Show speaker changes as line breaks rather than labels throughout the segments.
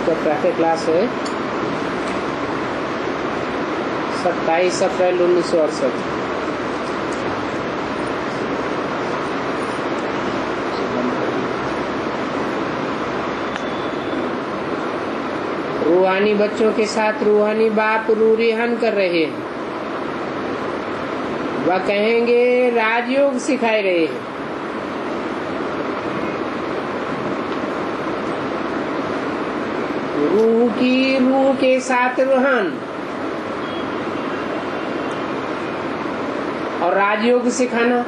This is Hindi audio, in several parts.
तो प्रातः क्लास है 27 अप्रैल 1968। रूहानी बच्चों के साथ रूहानी बाप रूरिहन कर रहे हैं। वह कहेंगे राजयोग सिखाए रहे हैं। रूह की रूह के साथ रूहान और राजयोग सिखाना,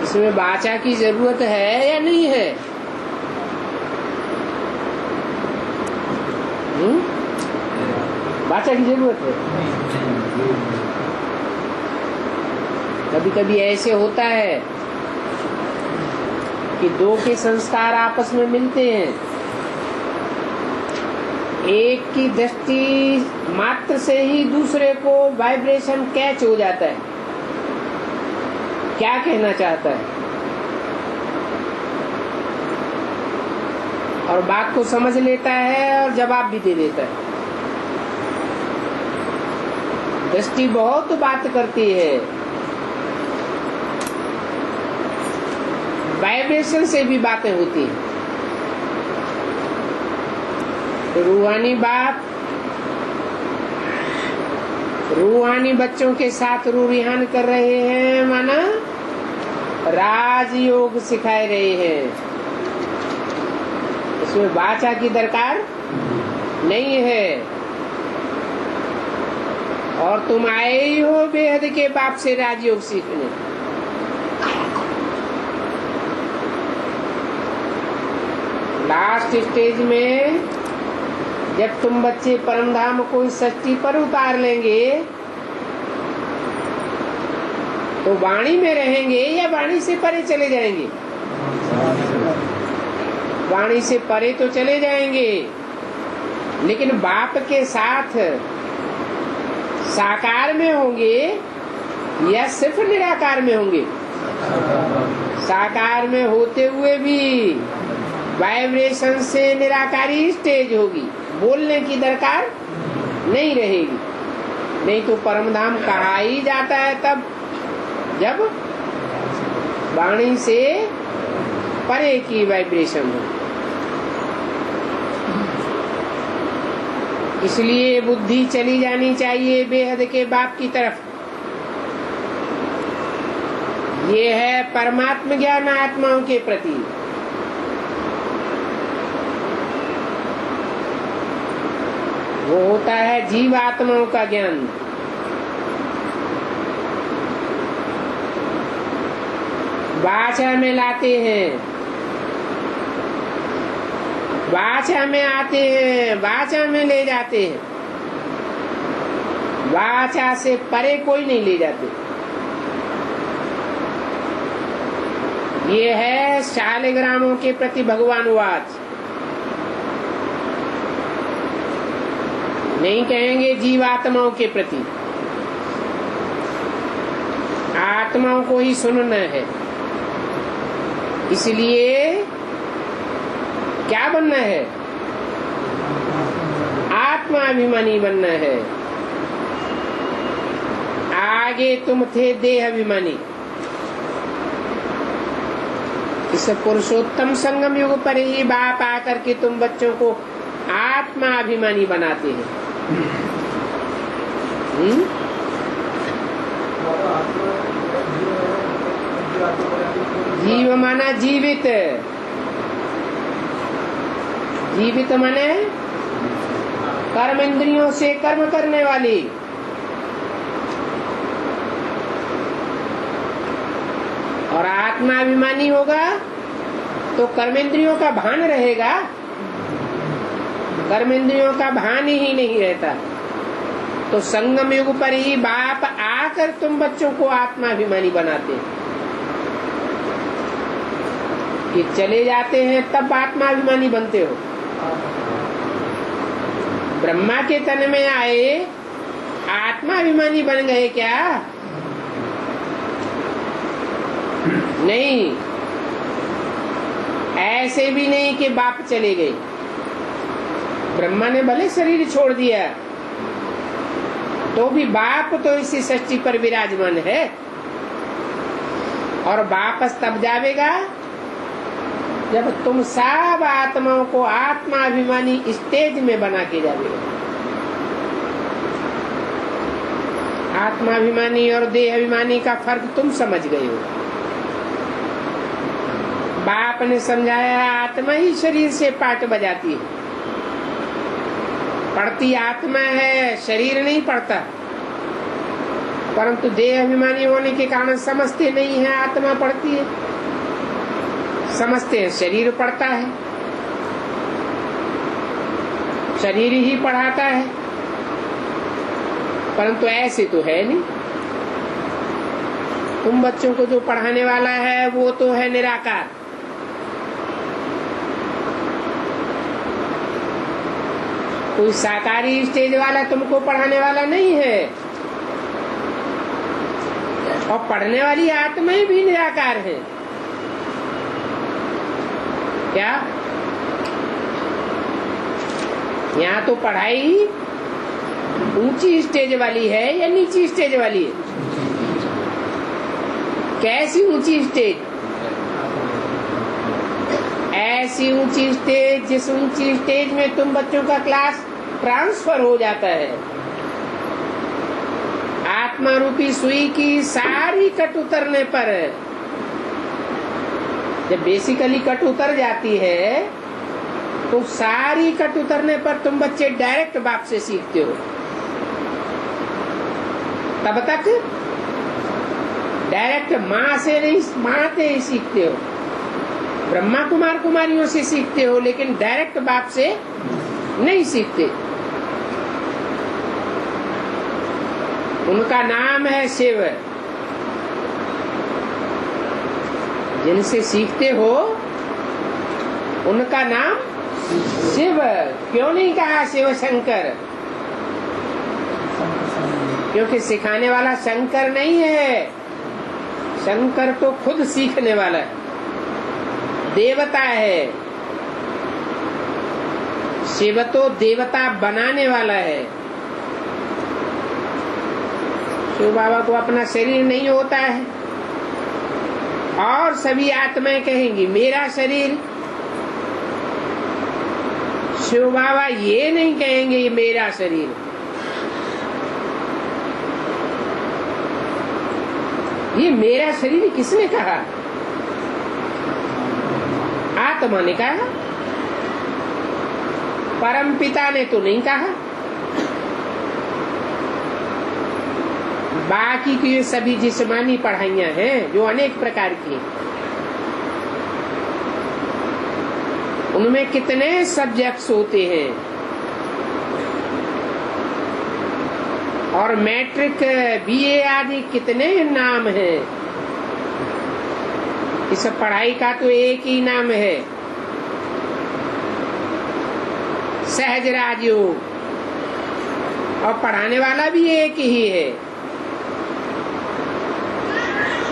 इसमें बाचा की जरूरत है या नहीं है? बाचा की जरूरत है। कभी कभी ऐसे होता है कि दो के संस्कार आपस में मिलते हैं, एक की दृष्टि मात्र से ही दूसरे को वाइब्रेशन कैच हो जाता है, क्या कहना चाहता है, और बात को समझ लेता है और जवाब भी दे देता है। दृष्टि बहुत बात करती है, वाइब्रेशन से भी बातें होती हैं। तो रूहानी बाप रूहानी बच्चों के साथ रूरिहान कर रहे हैं, माना राजयोग सिखाए रहे हैं। इसमें बाचा की दरकार नहीं है। और तुम आए ही हो बेहद के बाप से राजयोग सीखने। लास्ट स्टेज में जब तुम बच्चे परमधाम को इस सृष्टि पर उतार लेंगे तो वाणी में रहेंगे या वाणी से परे चले जाएंगे? वाणी से परे तो चले जाएंगे, लेकिन बाप के साथ साकार में होंगे या सिर्फ निराकार में होंगे? साकार में होते हुए भी वाइब्रेशन से निराकारी स्टेज होगी, बोलने की दरकार नहीं रहेगी। नहीं तो परमधाम कहा ही जाता है तब जब वाणी से परे की वाइब्रेशन हो। इसलिए बुद्धि चली जानी चाहिए बेहद के बाप की तरफ। ये है परमात्म ज्ञान आत्माओं के प्रति। वो होता है जीव आत्माओं का ज्ञान। वाचा में लाते हैं, वाचा में आते हैं, वाचा में ले जाते हैं। वाचा से परे कोई नहीं ले जाते। ये है शालिग्रामों के प्रति भगवान वाच। नहीं कहेंगे जीवात्माओं के प्रति। आत्माओं को ही सुनना है। इसलिए क्या बनना है? आत्माभिमानी बनना है। आगे तुम थे देह अभिमानी। इस पुरुषोत्तम संगम युग पर ही बाप आकर के तुम बच्चों को आत्मा अभिमानी बनाते हैं। जीव माना जीवित, जीवित माने कर्म इंद्रियों से कर्म करने वाली। और आत्माभिमानी होगा तो कर्मेंद्रियों का भान रहेगा। कर्मेंद्रियों का भान ही नहीं रहता। तो संगम युग पर ही बाप आकर तुम बच्चों को आत्माभिमानी बनाते हैं। कि चले जाते हैं तब आत्माभिमानी बनते हो। ब्रह्मा के तन में आए आत्माभिमानी बन गए क्या? नहीं, ऐसे भी नहीं कि बाप चले गए। ब्रह्मा ने भले शरीर छोड़ दिया तो भी बाप तो इसी सृष्टि पर विराजमान है, और वापस तब जावेगा जब तुम सब आत्माओं को आत्माभिमानी स्टेज में बना के जावेगा। आत्माभिमानी और देह अभिमानी का फर्क तुम समझ गए हो। बाप ने समझाया आत्मा ही शरीर से पाठ बजाती है, पढ़ती आत्मा है, शरीर नहीं पढ़ता। परंतु देह अभिमानी होने के कारण समझते नहीं है आत्मा पढ़ती है, समझते हैं शरीर पढ़ता है, शरीर ही पढ़ाता है। परंतु ऐसे तो है नहीं। तुम बच्चों को जो पढ़ाने वाला है वो तो है निराकार। कोई साकारी स्टेज वाला तुमको पढ़ाने वाला नहीं है, और पढ़ने वाली आत्माएं भी निराकार है। क्या यहाँ तो पढ़ाई ऊंची स्टेज वाली है या नीची स्टेज वाली है? कैसी ऊंची स्टेज? ऐसी ऊंची स्टेज जिस ऊंची स्टेज में तुम बच्चों का क्लास ट्रांसफर हो जाता है। आत्मा रूपी सुई की सारी कट उतरने पर, जब बेसिकली कट उतर जाती है तो सारी कट उतरने पर तुम बच्चे डायरेक्ट बाप से सीखते हो। तब तक डायरेक्ट माँ से नहीं, माँ से ही सीखते हो, ब्रह्मा कुमार कुमारियों से सीखते हो, लेकिन डायरेक्ट बाप से नहीं सीखते। उनका नाम है शिव। जिनसे सीखते हो उनका नाम शिव। क्यों नहीं कहा शिव शंकर? क्योंकि सिखाने वाला शंकर नहीं है, शंकर तो खुद सीखने वाला है, देवता है। शिव तो देवता बनाने वाला है। शिव बाबा को अपना शरीर नहीं होता है, और सभी आत्माएं कहेंगी मेरा शरीर। शिव बाबा ये नहीं कहेंगे ये मेरा शरीर। ये मेरा शरीर किसने कहा? आत्मा ने कहा, परम पिता ने तो नहीं कहा। बाकी की ये सभी जिस्मानी पढ़ाइयां हैं जो अनेक प्रकार की, उनमें कितने सब्जेक्ट्स होते हैं, और मैट्रिक बीए आदि कितने नाम हैं। इस पढ़ाई का तो एक ही नाम है, सहज राजयोग, और पढ़ाने वाला भी एक ही है।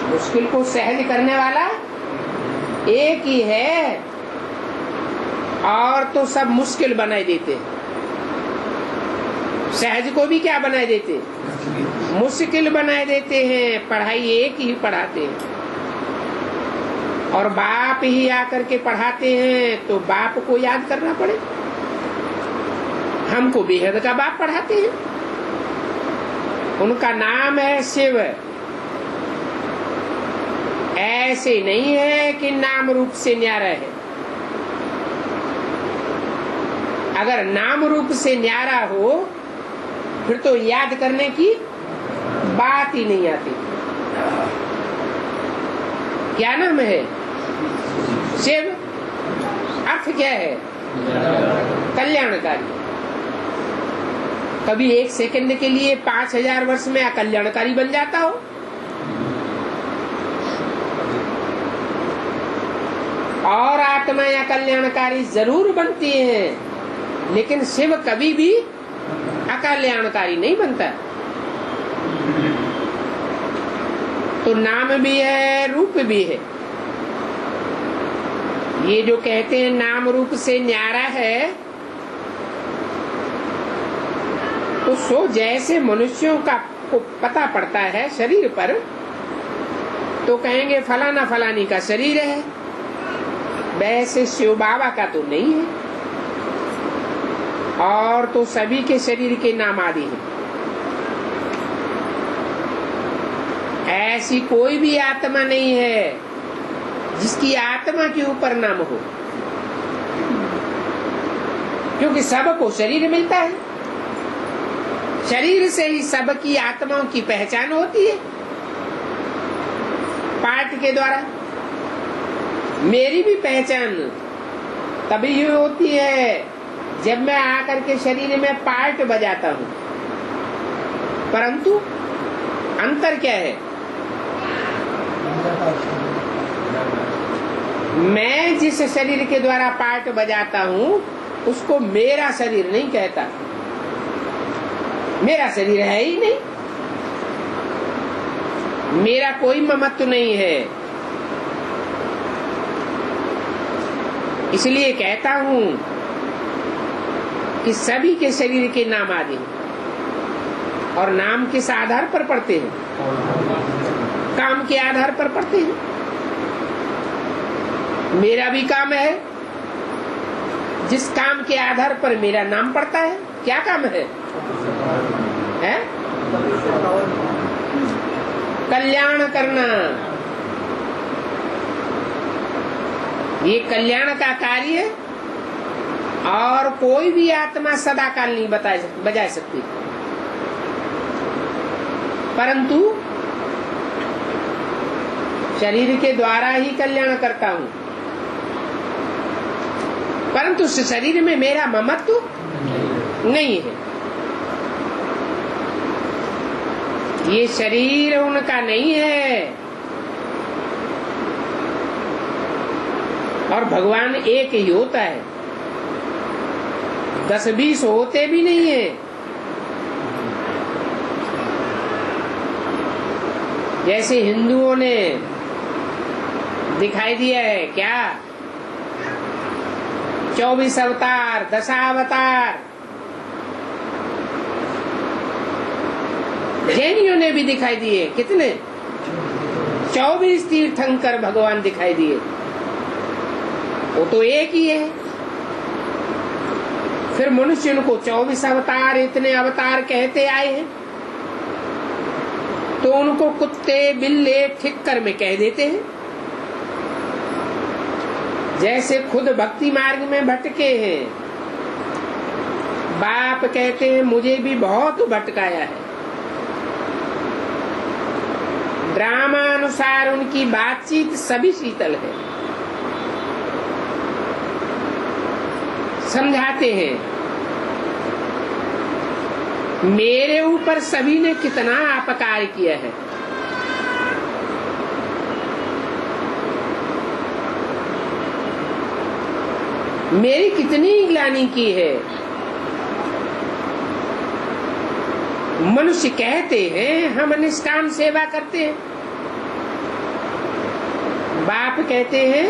मुश्किल को सहज करने वाला एक ही है, और तो सब मुश्किल बनाए देते। सहज को भी क्या बनाए देते? मुश्किल बनाए देते हैं। पढ़ाई एक ही पढ़ाते हैं, और बाप ही आकर के पढ़ाते हैं, तो बाप को याद करना पड़े। हमको बेहद का बाप पढ़ाते हैं, उनका नाम है शिव। ऐसे नहीं है कि नाम रूप से न्यारा है। अगर नाम रूप से न्यारा हो फिर तो याद करने की बात ही नहीं आती। क्या नाम है? शिव। अर्थ क्या है? कल्याणकारी। कभी एक सेकंड के लिए 5000 वर्ष में अकल्याणकारी बन जाता हो? और आत्माएं कल्याणकारी जरूर बनती हैं, लेकिन शिव कभी भी अकल्याणकारी नहीं बनता। तो नाम भी है, रूप भी है। ये जो कहते हैं नाम रूप से न्यारा है, तो सो जैसे मनुष्यों का को पता पड़ता है शरीर पर, तो कहेंगे फलाना फलानी का शरीर है, वैसे शिव बाबा का तो नहीं है। और तो सभी के शरीर के नाम आदि हैं। ऐसी कोई भी आत्मा नहीं है जिसकी आत्मा के ऊपर नाम हो, क्योंकि सबको शरीर मिलता है। शरीर से ही सबकी आत्माओं की पहचान होती है पाठ के द्वारा। मेरी भी पहचान तभी ये होती है जब मैं आकर के शरीर में पार्ट बजाता हूं। परंतु अंतर क्या है? मैं जिस शरीर के द्वारा पार्ट बजाता हूं उसको मेरा शरीर नहीं कहता। मेरा शरीर है ही नहीं, मेरा कोई ममत्व नहीं है। इसलिए कहता हूं कि सभी के शरीर के नाम आदि हैं। और नाम किस आधार पर पढ़ते हैं? काम के आधार पर पढ़ते हैं। मेरा भी काम है, जिस काम के आधार पर मेरा नाम पड़ता है। क्या काम है? कल्याण करना। ये कल्याण का कार्य और कोई भी आत्मा सदा काल नहीं बजा सकती, परंतु शरीर के द्वारा ही कल्याण करता हूं। परंतु शरीर में मेरा ममत्व नहीं है। ये शरीर उनका नहीं है। और भगवान एक ही होता है, 10-20 होते भी नहीं है। जैसे हिंदुओं ने दिखाई दिया है क्या, 24 अवतार, दशावतार। जैनियों ने भी दिखाई दिए, कितने? 24 तीर्थंकर भगवान दिखाई दिए। वो तो एक ही है। फिर मनुष्य उनको 24 अवतार, इतने अवतार कहते आए हैं, तो उनको कुत्ते बिल्ले ठिक्कर में कह देते हैं। जैसे खुद भक्ति मार्ग में भटके हैं, बाप कहते हैं मुझे भी बहुत भटकाया है। ड्रामा अनुसार उनकी बातचीत सभी शीतल है, समझाते हैं मेरे ऊपर सभी ने कितना अपकार किया है। मेरी कितनी ग्लानि की है। मनुष्य कहते हैं हम निष्काम सेवा करते हैं, बाप कहते हैं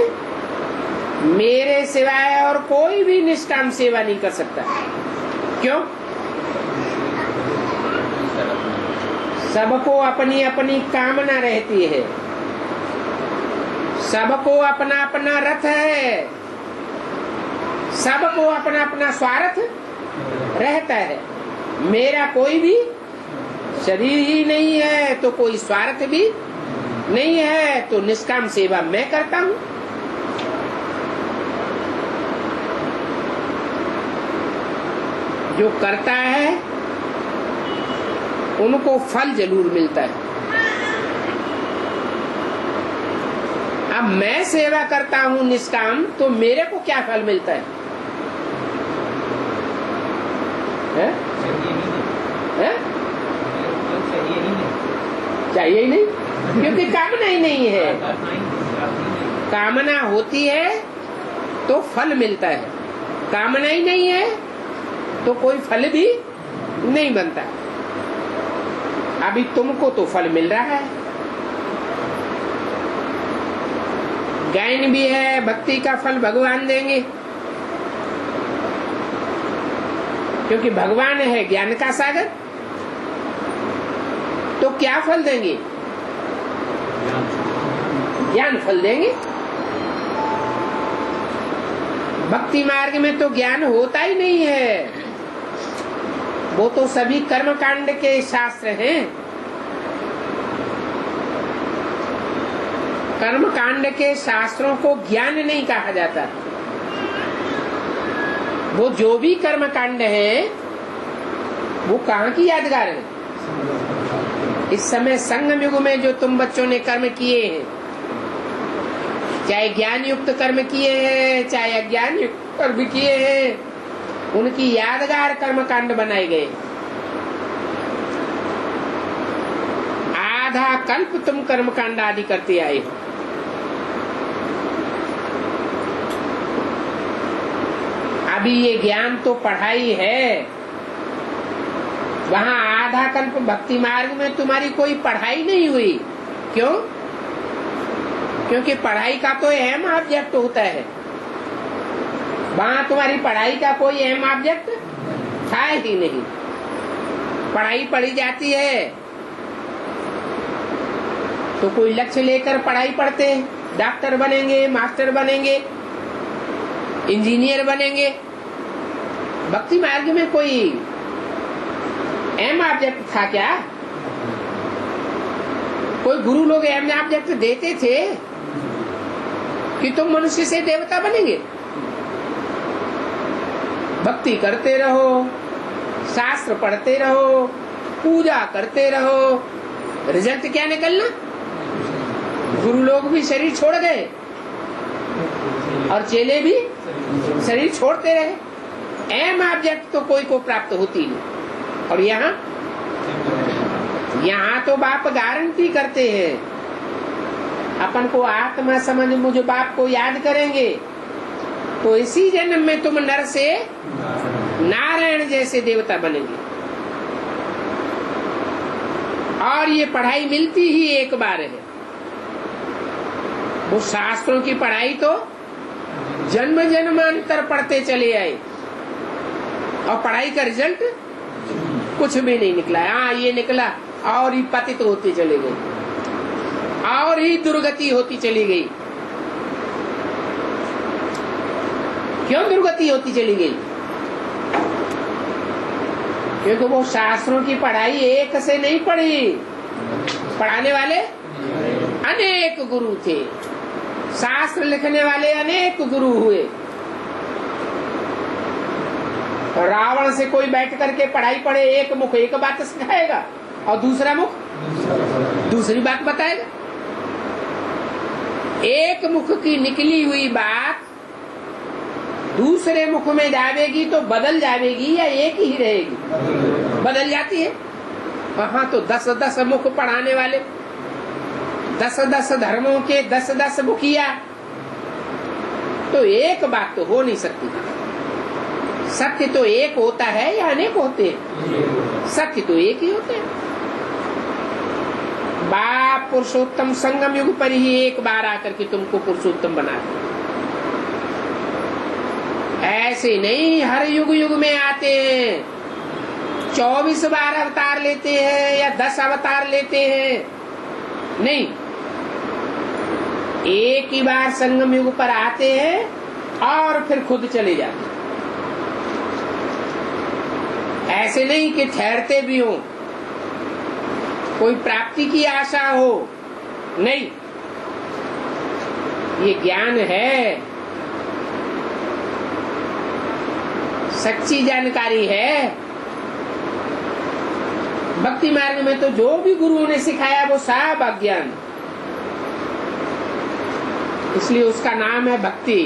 मेरे सिवाय और कोई भी निष्काम सेवा नहीं कर सकता। क्यों? सबको अपनी अपनी कामना रहती है, सबको अपना अपना रथ है, सबको अपना अपना स्वार्थ रहता है। मेरा कोई भी शरीर ही नहीं है तो कोई स्वार्थ भी नहीं है, तो निष्काम सेवा मैं करता हूं। जो करता है उनको फल जरूर मिलता है। अब मैं सेवा करता हूं निष्काम, तो मेरे को क्या फल मिलता है? चाहिए ही नहीं, क्योंकि कामना ही नहीं है। कामना होती है तो फल मिलता है, कामना ही नहीं है तो कोई फल भी नहीं बनता। अभी तुमको तो फल मिल रहा है, ज्ञान भी है, भक्ति का फल भगवान देंगे, क्योंकि भगवान है ज्ञान का सागर। तो क्या फल देंगे? ज्ञान फल देंगे। भक्ति मार्ग में तो ज्ञान होता ही नहीं है, वो तो सभी कर्म कांड के शास्त्र हैं। कर्म कांड के शास्त्रों को ज्ञान नहीं कहा जाता। वो जो भी कर्म कांड है वो कहाँ की यादगार है? इस समय संगम युग में जो तुम बच्चों ने कर्म किए हैं, चाहे ज्ञान युक्त कर्म किए हैं चाहे अज्ञान युक्त कर्म किए हैं, उनकी यादगार कर्म कांड बनाए गए। आधा कल्प तुम कर्म कांड आदि करते आए हो। अभी ये ज्ञान तो पढ़ाई है, वहाँ आधा कल्प भक्ति मार्ग में तुम्हारी कोई पढ़ाई नहीं हुई। क्यों? क्योंकि पढ़ाई का तो अहम ऑब्जेक्ट होता है, वहाँ तुम्हारी पढ़ाई का कोई अहम ऑब्जेक्ट था ही नहीं। पढ़ाई पढ़ी जाती है तो कोई लक्ष्य लेकर पढ़ाई पढ़ते हैं, डॉक्टर बनेंगे, मास्टर बनेंगे, इंजीनियर बनेंगे। भक्ति मार्ग में कोई अहम ऑब्जेक्ट था क्या? कोई गुरु लोग अहम ऑब्जेक्ट देते थे कि तुम मनुष्य से देवता बनेंगे? भक्ति करते रहो, शास्त्र पढ़ते रहो, पूजा करते रहो, रिजल्ट क्या निकलना? गुरु लोग भी शरीर छोड़ गए और चेले भी शरीर छोड़ते रहे। अहम ऑब्जेक्ट तो कोई को प्राप्त होती नहीं। और यहाँ तो बाप गारंटी करते हैं, अपन को आत्मा समझ मुझ बाप को याद करेंगे तो इसी जन्म में तुम नर से नारायण जैसे देवता बनेंगे। और ये पढ़ाई मिलती ही एक बार है। वो शास्त्रों की पढ़ाई तो जन्म जन्मांतर पढ़ते चले आए और पढ़ाई का रिजल्ट कुछ भी नहीं निकला। हाँ, ये निकला और ही पतित होते चले गए और ही दुर्गति होती चली गई। क्यों दुर्गति होती चली गई? क्योंकि वो शास्त्रों की पढ़ाई एक से नहीं पढ़ी, पढ़ाने वाले अनेक गुरु थे, शास्त्र लिखने वाले अनेक गुरु हुए। रावण से कोई बैठ करके पढ़ाई पढ़े, एक मुख एक बात सिखाएगा और दूसरा मुख दूसरी बात बताएगा। एक मुख की निकली हुई बात दूसरे मुख में जाएगी तो बदल जाएगी या एक ही रहेगी? बदल जाती है। वहाँ तो 10-10 मुख पढ़ाने वाले, 10-10 धर्मों के 10-10 मुखिया, तो एक बात तो हो नहीं सकती। सत्य तो एक होता है या अनेक होते हैं? सत्य तो एक ही होते हैं। बाप पुरुषोत्तम संगम युग पर ही एक बार आकर के तुमको पुरुषोत्तम बना दे। ऐसे नहीं हर युग युग में आते हैं, 24 बार अवतार लेते हैं या 10 अवतार लेते हैं, नहीं, एक ही बार संगम युग पर आते हैं और फिर खुद चले जाते हैं। ऐसे नहीं कि ठहरते भी हो, कोई प्राप्ति की आशा हो, नहीं, ये ज्ञान है, सच्ची जानकारी है। भक्ति मार्ग में तो जो भी गुरुओं ने सिखाया वो सब अज्ञान, इसलिए उसका नाम है भक्ति।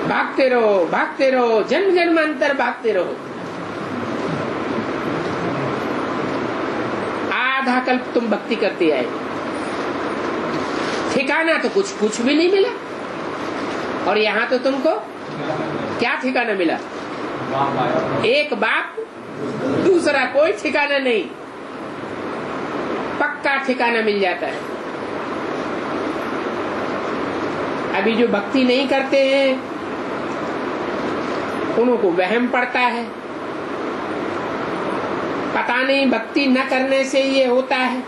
भागते रहो, जन्म जन्मांतर भागते रहो। आधा कल्प तुम भक्ति करते आए, ठिकाना तो कुछ भी नहीं मिला। और यहाँ तो तुमको क्या ठिकाना मिला? एक बाप, दूसरा कोई ठिकाना नहीं, पक्का ठिकाना मिल जाता है। अभी जो भक्ति नहीं करते हैं उनको वहम पड़ता है, पता नहीं भक्ति न करने से ये होता है,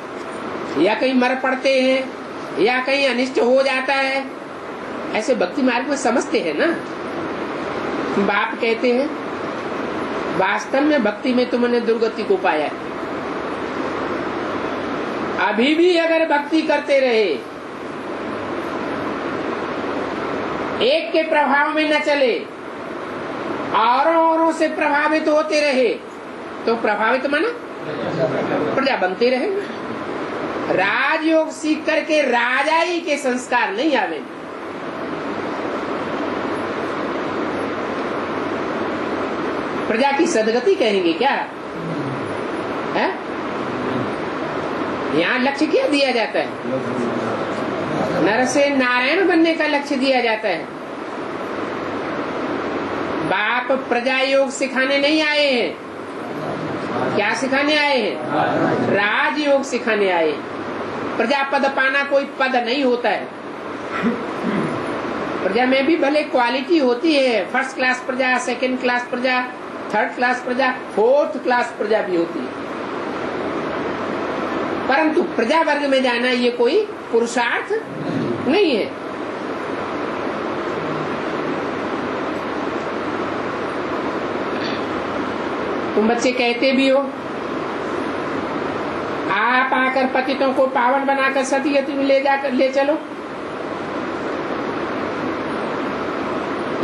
या कहीं मर पड़ते हैं या कहीं अनिष्ट हो जाता है। ऐसे भक्ति मार्ग में समझते हैं ना। बाप कहते हैं वास्तव में भक्ति में तुमने दुर्गति को पाया है। अभी भी अगर भक्ति करते रहे, एक के प्रभाव में न चले, औरों से प्रभावित होते रहे, तो प्रभावित माना प्रजा बनते रहेंगे। राजयोग सीख करके राजाई के संस्कार नहीं आवे। प्रजा की सदगति कहेंगे क्या है? यहाँ लक्ष्य क्या दिया जाता है? नर से नारायण बनने का लक्ष्य दिया जाता है। बाप प्रजा योग सिखाने नहीं आए हैं। क्या सिखाने आए हैं? राजयोग सिखाने आए हैं। प्रजा पद पाना कोई पद नहीं होता है। प्रजा में भी भले क्वालिटी होती है, फर्स्ट क्लास प्रजा, सेकंड क्लास प्रजा, थर्ड क्लास प्रजा, फोर्थ क्लास प्रजा भी होती है, परंतु प्रजा वर्ग में जाना ये कोई पुरुषार्थ नहीं है। तुम बच्चे कहते भी हो आप आकर पतितों को पावन बनाकर सतगति में ले चलो,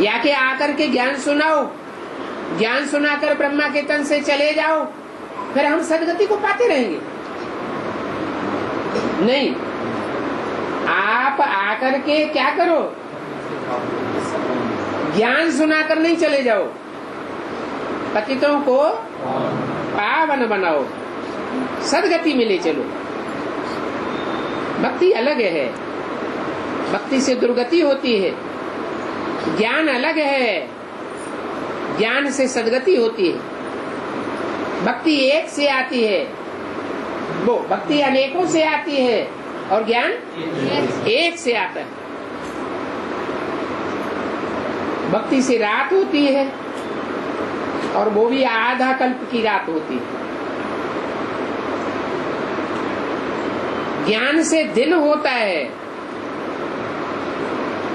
या कि आकर के ज्ञान सुनाओ, ज्ञान सुनाकर ब्रह्मा के तन से चले जाओ, फिर हम सदगति को पाते रहेंगे। नहीं, आप आकर के क्या करो? ज्ञान सुनाकर नहीं चले जाओ, पतितों को पावन बनाओ, सदगति में ले चलो। भक्ति अलग है, भक्ति से दुर्गति होती है। ज्ञान अलग है, ज्ञान से सदगति होती है। भक्ति एक से आती है, वो भक्ति अनेकों से आती है, और ज्ञान एक से आता है। भक्ति से रात होती है, और वो भी आधा कल्प की रात होती है। ज्ञान से दिन होता है,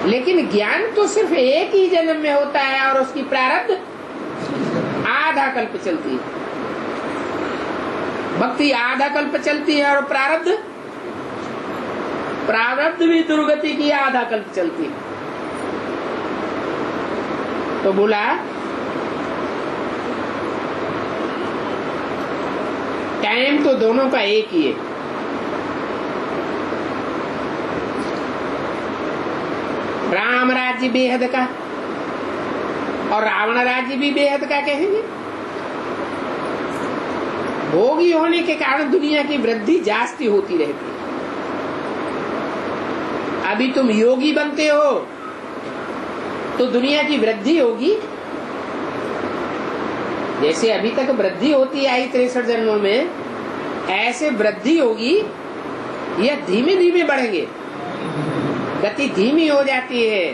लेकिन ज्ञान तो सिर्फ एक ही जन्म में होता है, और उसकी प्रारब्ध आधा कल्प चलती है। भक्ति आधा कल्प चलती है, और प्रारब्ध भी दुर्गति की आधा कल्प चलती है। तो बोला टाइम तो दोनों का एक ही है। राम राज्य बेहद का और रावण राज्य भी बेहद का कहेंगे। भोगी होने के कारण दुनिया की वृद्धि जास्ती होती रहती है। अभी तुम योगी बनते हो तो दुनिया की वृद्धि होगी। जैसे अभी तक वृद्धि होती आई 63 जन्मों में, ऐसे वृद्धि होगी। यह धीमे धीमे बढ़ेंगे, गति धीमी हो जाती है।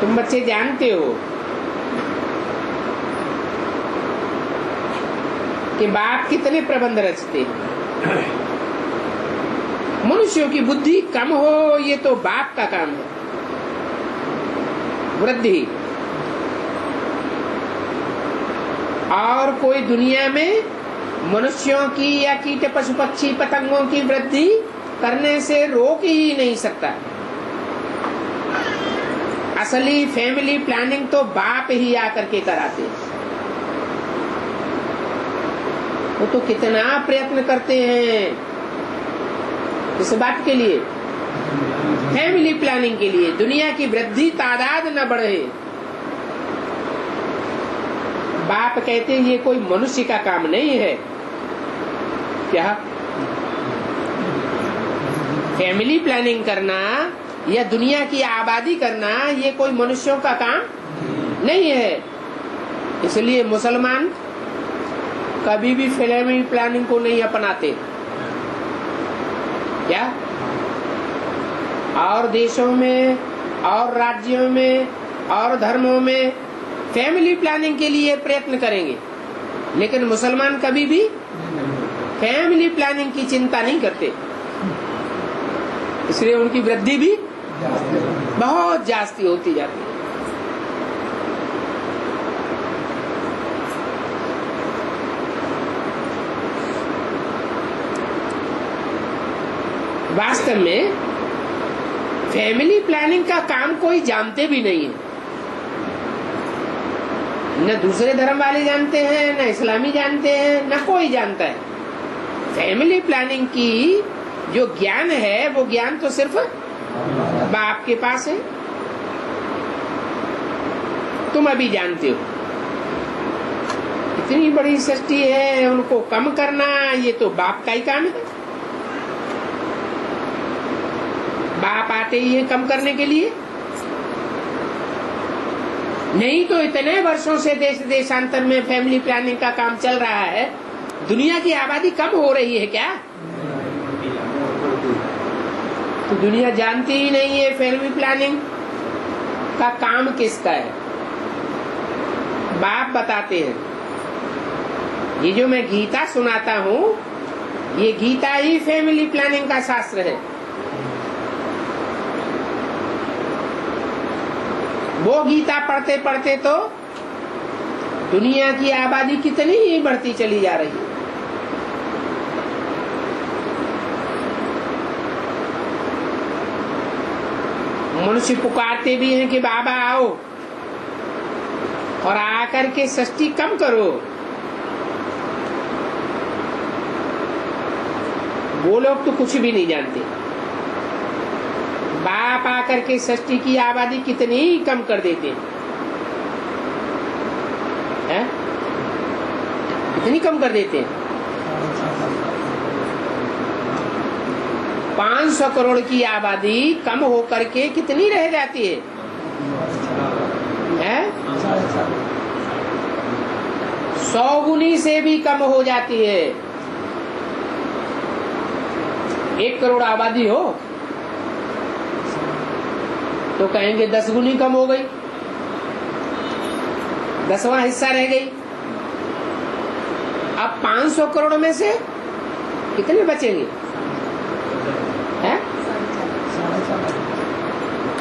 तुम बच्चे जानते हो कि बाप कितने प्रबंध रचते। मनुष्यों की बुद्धि कम हो, ये तो बाप का काम है। वृद्धि और कोई दुनिया में मनुष्यों की या कीट पशु पक्षी पतंगों की वृद्धि करने से रोक ही नहीं सकता। असली फैमिली प्लानिंग तो बाप ही आकर के कराते। वो तो कितना प्रयत्न करते हैं इस बात के लिए, फैमिली प्लानिंग के लिए, दुनिया की वृद्धि तादाद न बढ़े। बाप कहते हैं ये कोई मनुष्य का काम नहीं है। क्या फैमिली प्लानिंग करना या दुनिया की आबादी करना ये कोई मनुष्यों का काम नहीं है। इसलिए मुसलमान कभी भी फैमिली प्लानिंग को नहीं अपनाते। क्या और देशों में और राज्यों में और धर्मों में फैमिली प्लानिंग के लिए प्रयत्न करेंगे, लेकिन मुसलमान कभी भी फैमिली प्लानिंग की चिंता नहीं करते, इसलिए उनकी वृद्धि भी बहुत जास्ती होती जाती है। वास्तव में फैमिली प्लानिंग का काम कोई जानते भी नहीं है, न दूसरे धर्म वाले जानते हैं, न इस्लामी जानते हैं, न कोई जानता है। फैमिली प्लानिंग की जो ज्ञान है वो ज्ञान तो सिर्फ बाप के पास है। तुम अभी जानते हो, इतनी बड़ी सृष्टि है, उनको कम करना ये तो बाप का ही काम है। बाप आते ही है कम करने के लिए, नहीं तो इतने वर्षों से देश देशांतर में फैमिली प्लानिंग का काम चल रहा है। दुनिया की आबादी कम हो रही है क्या? तो दुनिया जानती ही नहीं है फैमिली प्लानिंग का काम किसका है। बाप बताते हैं। ये जो मैं गीता सुनाता हूँ, ये गीता ही फैमिली प्लानिंग का शास्त्र है। वो गीता पढ़ते पढ़ते तो दुनिया की आबादी कितनी ही बढ़ती चली जा रही है। मनुष्य पुकारते भी हैं कि बाबा आओ और आकर के सृष्टि कम करो। वो लोग तो कुछ भी नहीं जानते। बाप आकर के सृष्टि की आबादी कितनी ही कम कर देते हैं, कितनी कम कर देते हैं। 500 करोड़ की आबादी कम होकर के कितनी रह जाती है? 100 गुनी से भी कम हो जाती है। 1 करोड़ आबादी हो तो कहेंगे 10 गुनी कम हो गई, 10वां हिस्सा रह गई। अब 500 करोड़ में से कितने बचेंगे?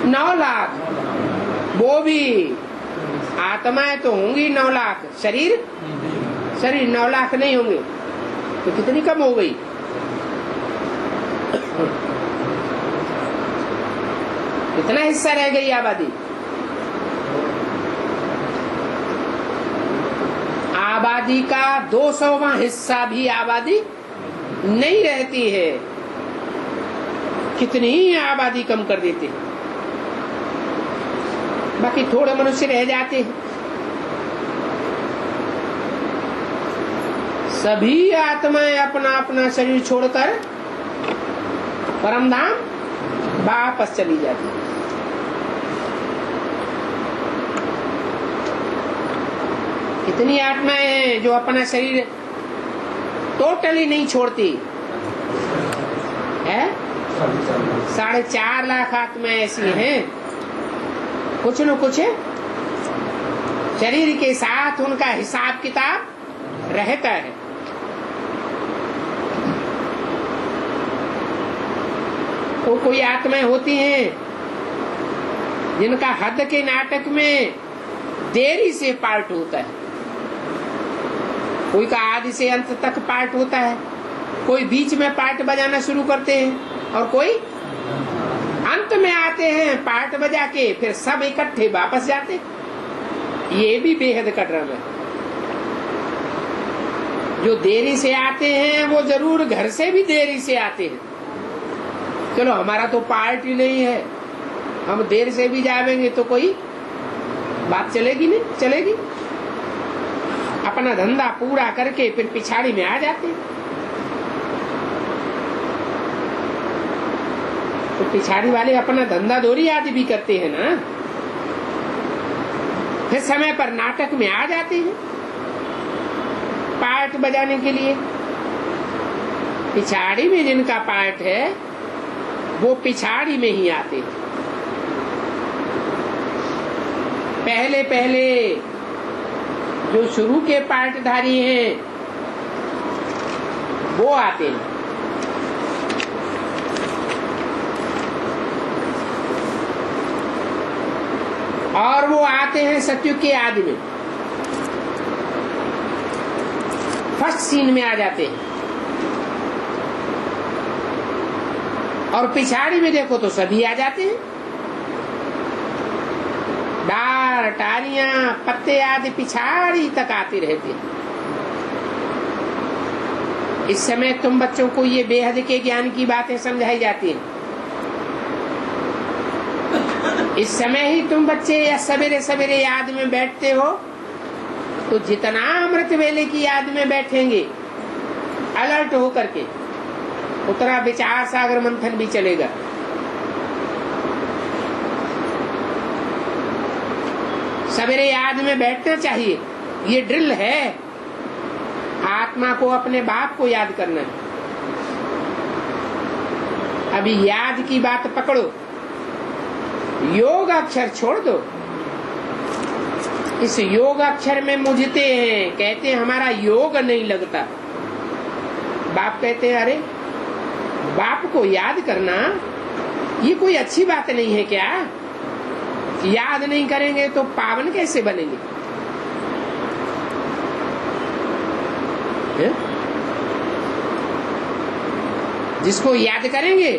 9 लाख। वो भी आत्माएं तो होंगी 9 लाख, शरीर 9 लाख नहीं होंगे, तो कितनी कम हो गई? कितना हिस्सा रह गई आबादी? आबादी का 200वां हिस्सा भी आबादी नहीं रहती है। कितनी ही आबादी कम कर देते हैं, बाकी थोड़े मनुष्य रह जाते हैं। सभी आत्माएं अपना अपना शरीर छोड़कर परमधाम वापस चली जाती है। कितनी आत्माएं हैं जो अपना शरीर टोटली नहीं छोड़ती है? 4.5 लाख आत्माएं ऐसी हैं। कुछ न कुछ शरीर के साथ उनका हिसाब किताब रहता है। तो कोई आत्माएं होती हैं जिनका हद के नाटक में देरी से पार्ट होता है, कोई का आदि से अंत तक पार्ट होता है, कोई बीच में पार्ट बजाना शुरू करते हैं और कोई अंत में आते हैं पार्ट बजा के, फिर सब इकट्ठे वापस जाते। ये भी बेहद का ड्रामा है। जो देरी से आते हैं वो जरूर घर से भी देरी से आते हैं। चलो हमारा तो पार्ट ही नहीं है, हम देर से भी जाएंगे तो कोई बात चलेगी नहीं, चलेगी। अपना धंधा पूरा करके फिर पिछाड़ी में आ जाते। तो पिछाड़ी वाले अपना धंधा दोरी आदि भी करते हैं ना, फिर समय पर नाटक में आ जाते हैं पार्ट बजाने के लिए। पिछाड़ी में जिनका पार्ट है वो पिछाड़ी में ही आते। पहले पहले जो शुरू के पार्टधारी हैं वो आते हैं, और वो आते हैं सत्युग के आदि में, फर्स्ट सीन में आ जाते हैं। और पिछाड़ी में देखो तो सभी आ जाते हैं, डार टारियां पत्ते आदि पिछाड़ी तक आते रहते हैं। इस समय तुम बच्चों को ये बेहद के ज्ञान की बातें समझाई जाती हैं। इस समय ही तुम बच्चे या सवेरे सवेरे याद में बैठते हो, तो जितना अमृत वेले की याद में बैठेंगे अलर्ट हो करके, उतना विचार सागर मंथन भी चलेगा। सवेरे याद में बैठना चाहिए, ये ड्रिल है। आत्मा को अपने बाप को याद करना है। अभी याद की बात पकड़ो, योग अक्षर छोड़ दो। इस योग अक्षर में मुझते हैं, कहते हैं हमारा योग नहीं लगता। बाप कहते हैं अरे बाप को याद करना ये कोई अच्छी बात नहीं है क्या? याद नहीं करेंगे तो पावन कैसे बनेंगे? है? जिसको याद करेंगे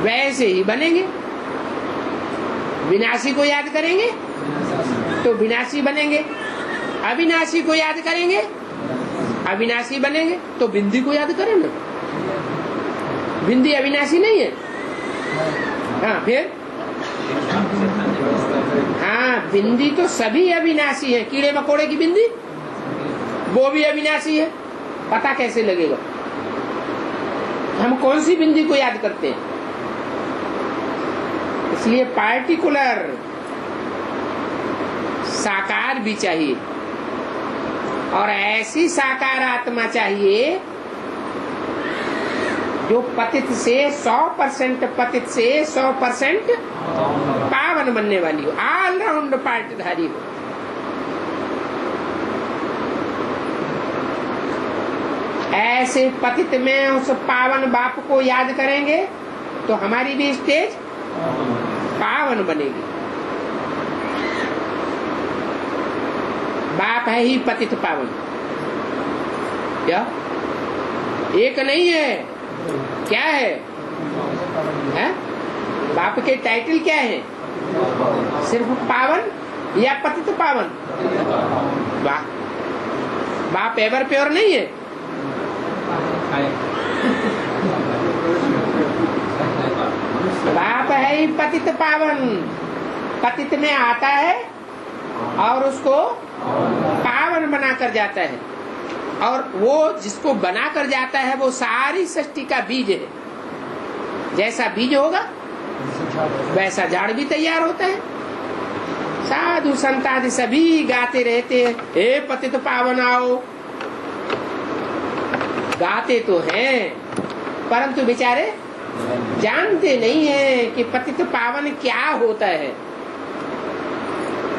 वैसे ही बनेंगे। विनाशी को याद करेंगे तो विनाशी बनेंगे, अविनाशी को याद करेंगे अविनाशी बनेंगे। तो बिंदी को याद करें ना, बिंदी अविनाशी नहीं है। हाँ फिर हाँ, बिंदी तो सभी अविनाशी है। कीड़े मकोड़े की बिंदी वो भी अविनाशी है, पता कैसे लगेगा? हम कौन सी बिंदी को याद करते हैं? इसलिए पार्टिकुलर साकार भी चाहिए, और ऐसी साकार आत्मा चाहिए जो पतित से 100% पतित से 100% पावन बनने वाली हो, ऑलराउंड पार्टधारी हो। ऐसे पतित में उस पावन बाप को याद करेंगे तो हमारी भी स्टेज पावन बनेगी। बाप है ही पतित पावन, क्या एक नहीं है? क्या है? बाप के टाइटल क्या है? सिर्फ पावन या पतित पावन? बाप एवर प्योर नहीं है। बाप है ही पतित पावन, पतित में आता है और उसको पावन बना कर जाता है। और वो जिसको बना कर जाता है वो सारी सृष्टि का बीज है। जैसा बीज होगा वैसा झाड़ भी तैयार होता है। साधु संत आदि सभी गाते रहते हैं, हे पतित पावन आओ। गाते तो हैं परंतु बेचारे जानते नहीं हैं कि पतित पावन क्या होता है।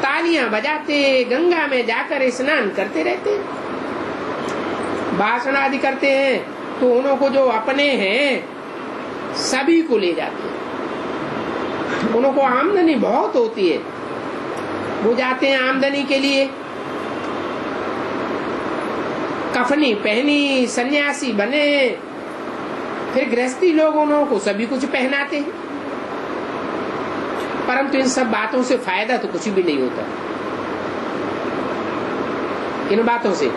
तालियां बजाते गंगा में जाकर स्नान करते रहते हैं, भाषण आदि करते हैं, तो उनको जो अपने हैं सभी को ले जाते हैं। उनको आमदनी बहुत होती है, वो जाते हैं आमदनी के लिए। कफनी पहनी, सन्यासी बने, फिर गृहस्थी लोग उनको सभी कुछ पहनाते हैं, परंतु इन सब बातों से फायदा तो कुछ भी नहीं होता। इन बातों से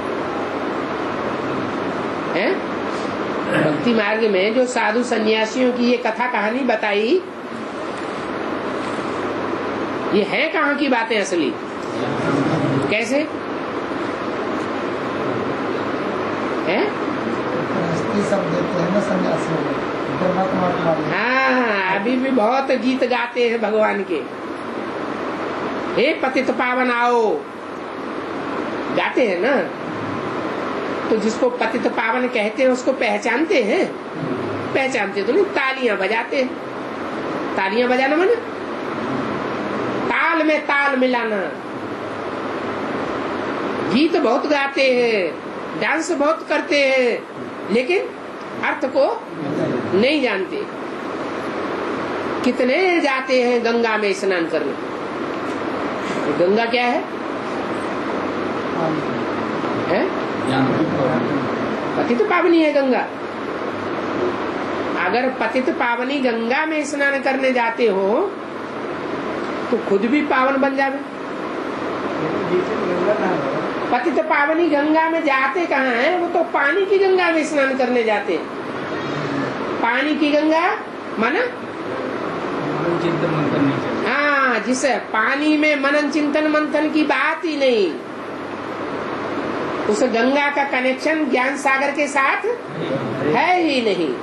है भक्ति मार्ग में जो साधु सन्यासियों की ये कथा कहानी बताई, ये है कहाँ की बातें असली? कैसे है?
सब देते हैं ना सन्यासी।
हाँ, अभी भी बहुत गीत गाते हैं भगवान के, हे पतित पावन आओ, गाते हैं ना। तो जिसको पतित पावन कहते हैं उसको पहचानते हैं पहचानते तो नहीं, तालियां बजाते हैं। तालियां बजाना माने ताल में ताल मिलाना। गीत बहुत गाते हैं, डांस बहुत करते हैं, लेकिन अर्थ को नहीं जानते। कितने जाते हैं गंगा में स्नान करने। तो गंगा क्या है? पतित पावनी है गंगा। अगर पतित पावनी गंगा में स्नान करने जाते हो तो खुद भी पावन बन जावे। पतित पावनी गंगा में जाते कहाँ है? वो तो पानी की गंगा में स्नान करने जाते हैं। पानी की गंगा माना हाँ, जिसे पानी में मनन चिंतन मंथन की बात ही नहीं। उस गंगा का कनेक्शन ज्ञान सागर के साथ है ही नहीं।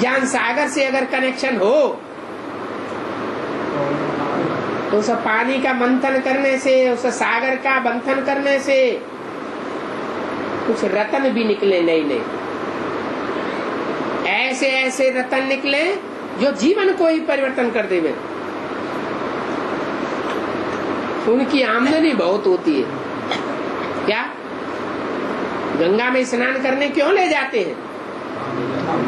ज्ञान सागर से अगर कनेक्शन हो तो उस पानी का मंथन करने से, उस सागर का मंथन करने से कुछ रतन भी निकले नए नए। ऐसे ऐसे रतन निकले जो जीवन को ही परिवर्तन कर देवे। उनकी आमदनी बहुत होती है। क्या गंगा में स्नान करने क्यों ले जाते हैं?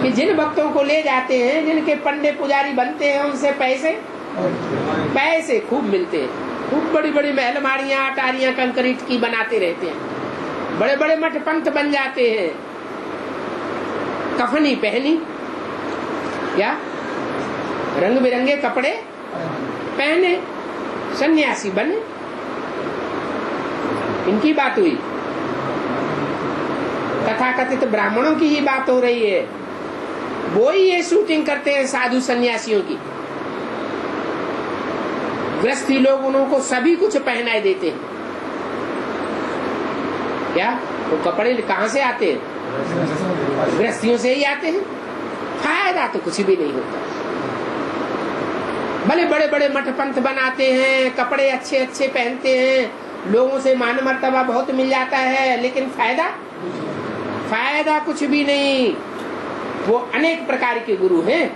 कि जिन भक्तों को ले जाते हैं, जिनके पंडे पुजारी बनते हैं, उनसे पैसे खूब मिलते हैं। खूब बड़ी बड़ी महलमारियां अटारियां कंक्रीट की बनाते रहते हैं। बड़े बड़े मठ पंथ बन जाते हैं। कफनी पहनी या रंग बिरंगे कपड़े पहने, सन्यासी बने। इनकी बात हुई। तथाकथित ब्राह्मणों की ही बात हो रही है। वो ही ये शूटिंग करते हैं साधु सन्यासियों की। गृहस्थी लोग उनको सभी कुछ पहनाए देते हैं। क्या वो कपड़े कहाँ से आते हैं? गृहस्थियों से ही आते हैं। फायदा तो कुछ भी नहीं होता। भले बड़े बड़े मठ पंथ बनाते हैं, कपड़े अच्छे अच्छे पहनते हैं, लोगों से मान मर्तबा बहुत मिल जाता है, लेकिन फायदा कुछ भी नहीं। वो अनेक प्रकार के गुरु हैं,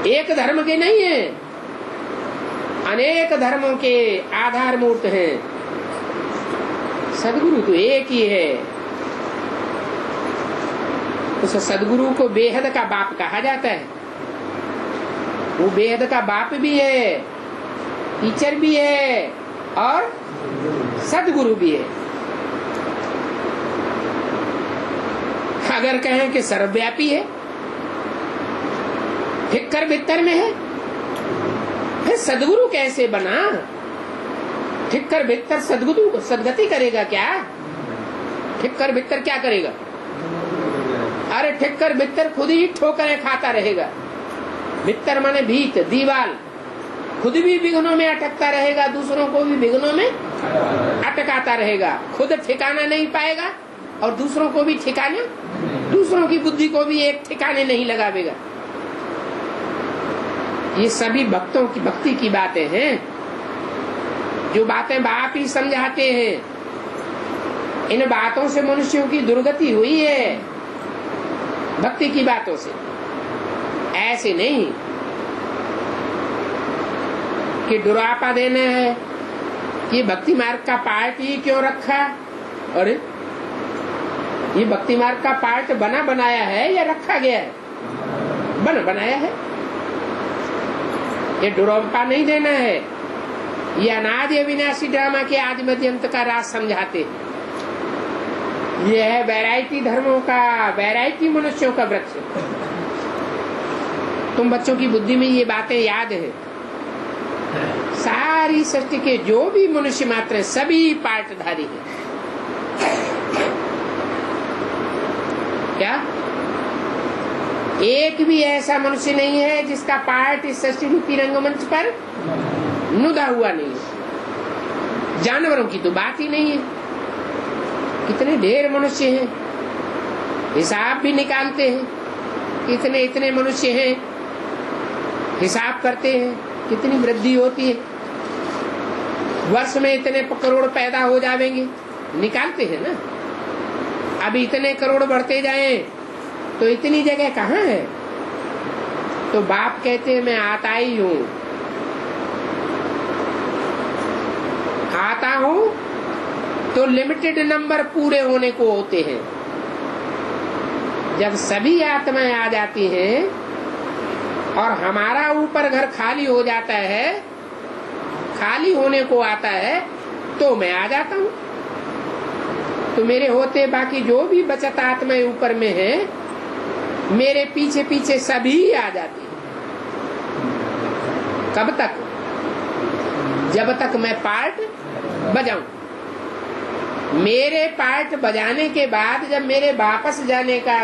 एक धर्म के नहीं है, अनेक धर्मों के आधार मूर्त हैं। सदगुरु तो एक ही है। उस सदगुरु को बेहद का बाप कहा जाता है। वो बेहद का बाप भी है, टीचर भी है और सदगुरु भी है। अगर कहें कि सर्वव्यापी है, ठिक्कर बित्तर में है, फिर सदगुरु कैसे बना? ठिक्कर बित्तर सदगुरु सदगति करेगा क्या? ठिक्कर बित्तर क्या करेगा? अरे ठिक्कर बित्तर खुद ही ठोकरें खाता रहेगा। बित्तर माने भीत, दीवाल। खुद भी विघ्नों में अटकता रहेगा, दूसरों को भी विघ्नों में अटकाता रहेगा। खुद ठिकाना नहीं पाएगा और दूसरों को भी ठिकाना, दूसरों की बुद्धि को भी एक ठिकाने नहीं लगावेगा। ये सभी भक्तों की भक्ति की बातें हैं। जो बातें बाप ही समझाते हैं, इन बातों से मनुष्यों की दुर्गति हुई है, भक्ति की बातों से। ऐसे नहीं कि डुरापा देना है कि भक्ति मार्ग का पार्ट ही क्यों रखा। अरे ये भक्ति मार्ग का पार्ट बना बनाया है या रखा गया है? बना बनाया है। ये डुरापा नहीं देना है। ये अनादि अविनाशी ड्रामा के आदि मध्य अंत का राज समझाते। ये है वैरायटी धर्मों का, वैरायटी मनुष्यों का वृक्ष। तुम बच्चों की बुद्धि में ये बातें याद है। सारी सृष्टि के जो भी मनुष्य मात्र है, सभी पार्टधारी है। क्या एक भी ऐसा मनुष्य नहीं है जिसका पार्ट इस सृष्टि रूपी रंगमंच पर नुदा हुआ नहीं है। जानवरों की तो बात ही नहीं है। कितने ढेर मनुष्य हैं, हिसाब भी निकालते हैं। कितने इतने मनुष्य हैं, हिसाब करते हैं कितनी वृद्धि होती है। वर्ष में इतने करोड़ पैदा हो जाएंगे, निकालते हैं ना। अभी इतने करोड़ बढ़ते जाएं तो इतनी जगह कहाँ है? तो बाप कहते हैं मैं आता ही हूँ, आता हूँ तो लिमिटेड नंबर पूरे होने को होते हैं। जब सभी आत्माएं आ जाती हैं और हमारा ऊपर घर खाली हो जाता है, खाली होने को आता है, तो मैं आ जाता हूँ। तो मेरे होते बाकी जो भी बचत आत्माएं ऊपर में है, मेरे पीछे पीछे सभी आ जाती है। कब तक? जब तक मैं पार्ट बजाऊं। मेरे पार्ट बजाने के बाद जब मेरे वापस जाने का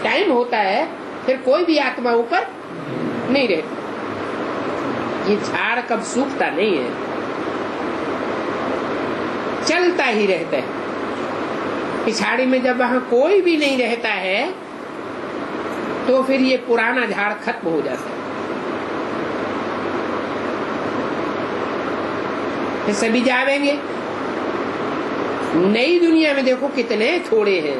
टाइम होता है, फिर कोई भी आत्मा ऊपर नहीं रहती। ये झाड़ कब सूखता नहीं है, चलता ही रहता है। पिछाड़ी में जब वहां कोई भी नहीं रहता है, तो फिर ये पुराना झाड़ खत्म हो जाता है। फिर सभी जावेंगे। नई दुनिया में देखो कितने थोड़े हैं,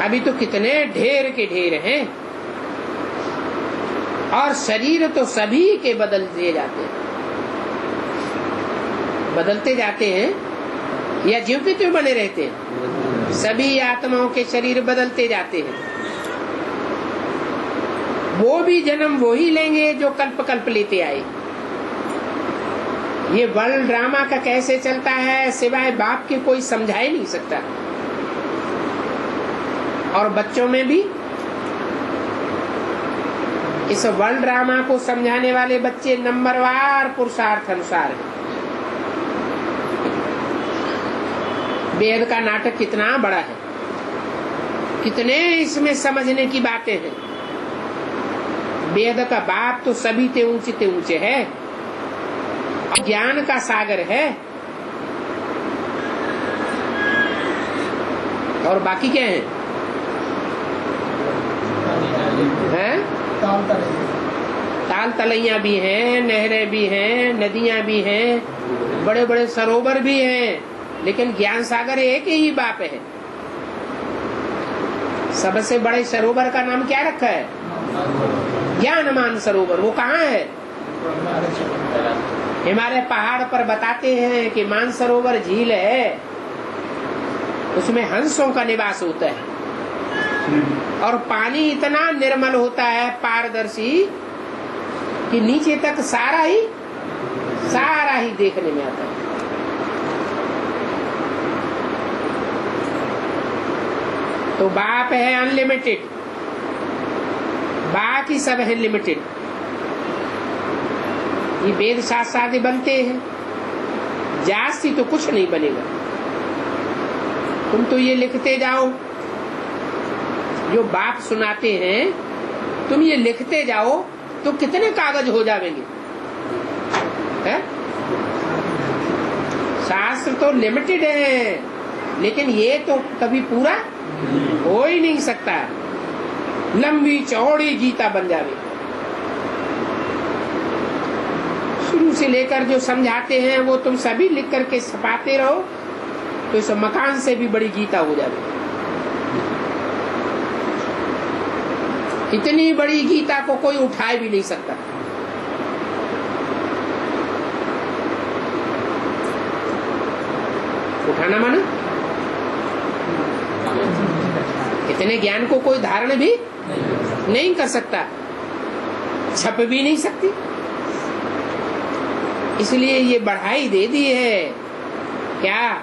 अभी तो कितने ढेर के ढेर हैं। और शरीर तो सभी के बदलते जाते हैं, बदलते जाते हैं या ज्यों के त्यों बने रहते हैं? सभी आत्माओं के शरीर बदलते जाते हैं। वो भी जन्म वो ही लेंगे जो कल्प कल्प लेते आए। ये वर्ल्ड ड्रामा का कैसे चलता है, सिवाय बाप के कोई समझा ही नहीं सकता। और बच्चों में भी इस वर्ल्ड ड्रामा को समझाने वाले बच्चे नंबरवार पुरुषार्थ अनुसार है। वेद का नाटक कितना बड़ा है, कितने इसमें समझने की बातें हैं। वेद का बाप तो सभी ते ऊंचे है, ज्ञान का सागर है। और बाकी क्या है? ताल तलैया भी हैं, नहरें भी हैं, नदियां भी हैं, बड़े बड़े सरोवर भी हैं, लेकिन ज्ञान सागर एक ही बाप है। सबसे बड़े सरोवर का नाम क्या रखा है? ज्ञानमान सरोवर। वो कहाँ है? हिमालय पहाड़ पर बताते हैं कि मानसरोवर झील है, उसमें हंसों का निवास होता है और पानी इतना निर्मल होता है, पारदर्शी, कि नीचे तक सारा ही देखने में आता है। तो बाप है अनलिमिटेड, बाकी सब है लिमिटेड। ये वेद शास्त्र आदि बनते हैं, जास्ती तो कुछ नहीं बनेगा। तुम तो ये लिखते जाओ, जो बाप सुनाते हैं तुम ये लिखते जाओ तो कितने कागज हो जाएंगे? शास्त्र तो लिमिटेड है, लेकिन ये तो कभी पूरा हो ही नहीं सकता। लंबी चौड़ी गीता बन जावे। शुरू से लेकर जो समझाते हैं वो तुम सभी लिख करके छपाते रहो, तो इस मकान से भी बड़ी गीता हो जावे। इतनी बड़ी गीता को कोई उठाए भी नहीं सकता। उठाना माना इतने ज्ञान को कोई धारण भी नहीं कर सकता, छप भी नहीं सकती। इसलिए ये बढ़ाई दे दी है। क्या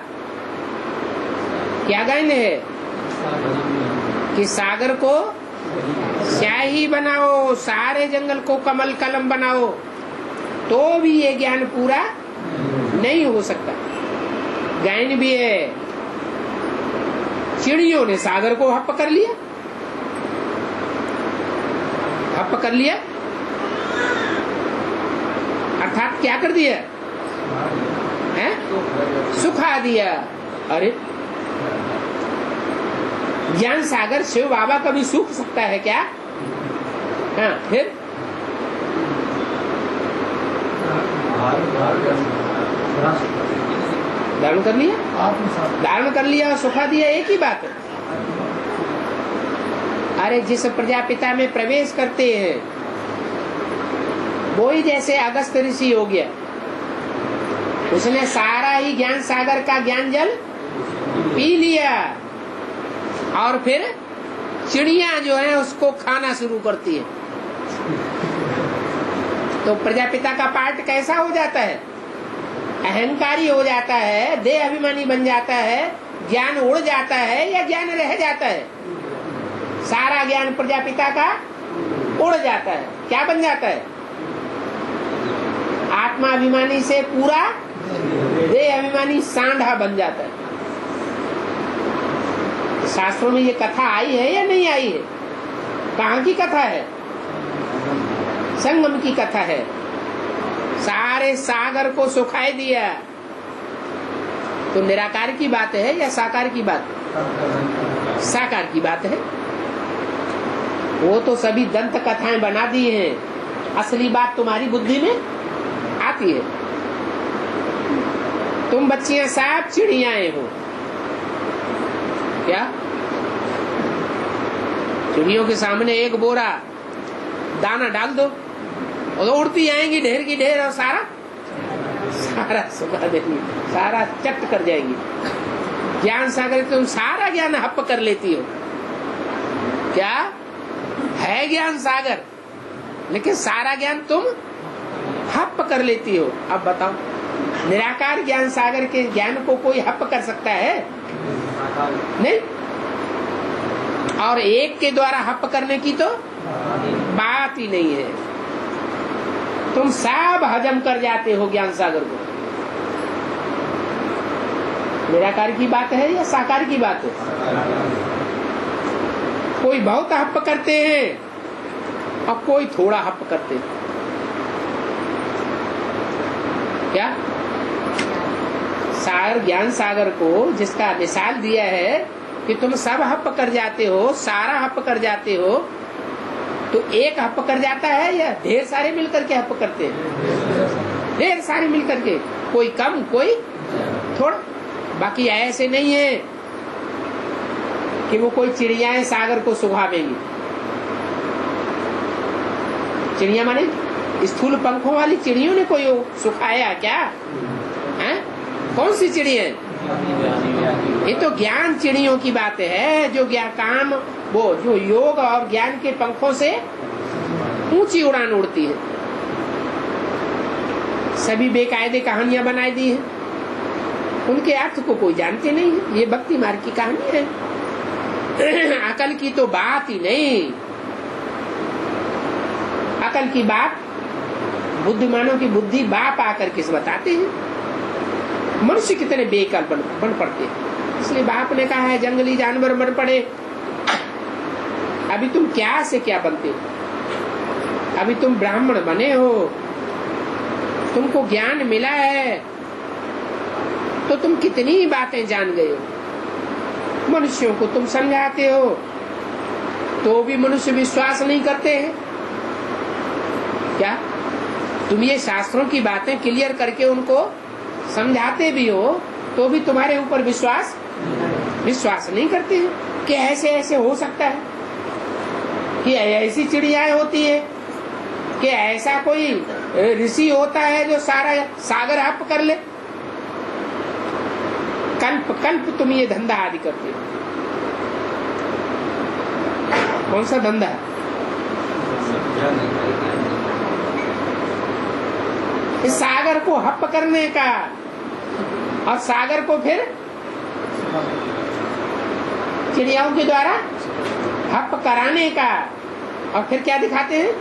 गायन है कि सागर को स्याही बनाओ, सारे जंगल को कमल कलम बनाओ, तो भी ये ज्ञान पूरा नहीं हो सकता। गायन भी है, चिड़ियों ने सागर को हप कर लिया, हप कर लिया अर्थात क्या कर दिया है? सुखा दिया। अरे ज्ञान सागर शिव बाबा कभी सूख सकता है क्या? हाँ, फिर धारण कर लिया, धारण कर लिया और सुखा दिया, एक ही बात है। अरे जिस प्रजापिता में प्रवेश करते हैं वो ही जैसे अगस्त ऋषि हो गया, उसने सारा ही ज्ञान सागर का ज्ञान जल पी लिया और फिर चिड़िया जो है उसको खाना शुरू करती है। तो प्रजापिता का पार्ट कैसा हो जाता है? अहंकारी हो जाता है, देह अभिमानी बन जाता है, ज्ञान उड़ जाता है या ज्ञान रह जाता है? सारा ज्ञान प्रजापिता का उड़ जाता है। क्या बन जाता है? आत्मा अभिमानी से पूरा देह अभिमानी सांढा बन जाता है। शास्त्रों में ये कथा आई है या नहीं आई है? कहाँ की कथा है? संगम की कथा है। सारे सागर को सुखाए दिया। तो निराकार की बात है या साकार की बात? साकार की बात है। वो तो सभी दंत कथाएं बना दी हैं, असली बात तुम्हारी बुद्धि में आती है। तुम बच्चियां सब चिड़ियाएं हो क्या? चिड़ियों के सामने एक बोरा दाना डाल दो और उड़ती आएंगी ढेर की ढेर और सारा सुखा देंगी, सारा चट कर जाएंगी। ज्ञान सागर तुम सारा ज्ञान हप कर लेती हो। क्या है ज्ञान सागर, लेकिन सारा ज्ञान तुम हप कर लेती हो। अब बताओ, निराकार ज्ञान सागर के ज्ञान को कोई हप कर सकता है? नहीं। और एक के द्वारा हप करने की तो बात ही नहीं है। तुम सब हजम कर जाते हो ज्ञान सागर को। निराकार की बात है या साकार की बात है? कोई बहुत हप करते हैं और कोई थोड़ा हप करते हैं। क्या सागर ज्ञान सागर को जिसका मिसाल दिया है कि तुम सब हप कर जाते हो, सारा हप कर जाते हो, तो एक हप कर जाता है या ढेर सारे मिलकर के हप करते हैं? ढेर सारे मिलकर के, कोई कम कोई थोड़ा। बाकी ऐसे नहीं है कि वो कोई चिड़ियाएं सागर को सुखावेंगी। चिड़िया माने स्थूल पंखों वाली चिड़ियों ने कोई सुखाया क्या है? कौन सी चिड़िया? ये तो ज्ञान चिड़ियों की बात है, जो ज्ञान काम वो जो योग और ज्ञान के पंखों से ऊंची उड़ान उड़ती है। सभी बेकायदे कहानियां बनाई दी हैं, उनके अर्थ को कोई जानते नहीं है। ये भक्ति मार्ग की कहानी है। अकल की तो बात ही नहीं। अकल की बात बुद्धिमानों की बुद्धि बाप आकर किस बताते हैं। मनुष्य कितने बेकल बन पड़ते हैं। इसलिए बाप ने कहा है जंगली जानवर बन पड़े। अभी तुम क्या से क्या बनते हो? अभी तुम ब्राह्मण बने हो, तुमको ज्ञान मिला है, तो तुम कितनी बातें जान गए हो। मनुष्यों को तुम समझाते हो तो भी मनुष्य विश्वास नहीं करते हैं। क्या तुम ये शास्त्रों की बातें क्लियर करके उनको समझाते भी हो तो भी तुम्हारे ऊपर विश्वास नहीं करते हैं कि ऐसे ऐसे हो सकता है, कि ऐसी चिड़ियाएं होती है, कि ऐसा कोई ऋषि होता है जो सारा सागर हप कर ले। कल्प कल्प तुम ये धंधा आदि करते हो। कौन सा धंधा है? इस सागर को हप करने का और सागर को फिर चिड़ियाओं के द्वारा हप कराने का। और फिर क्या दिखाते हैं?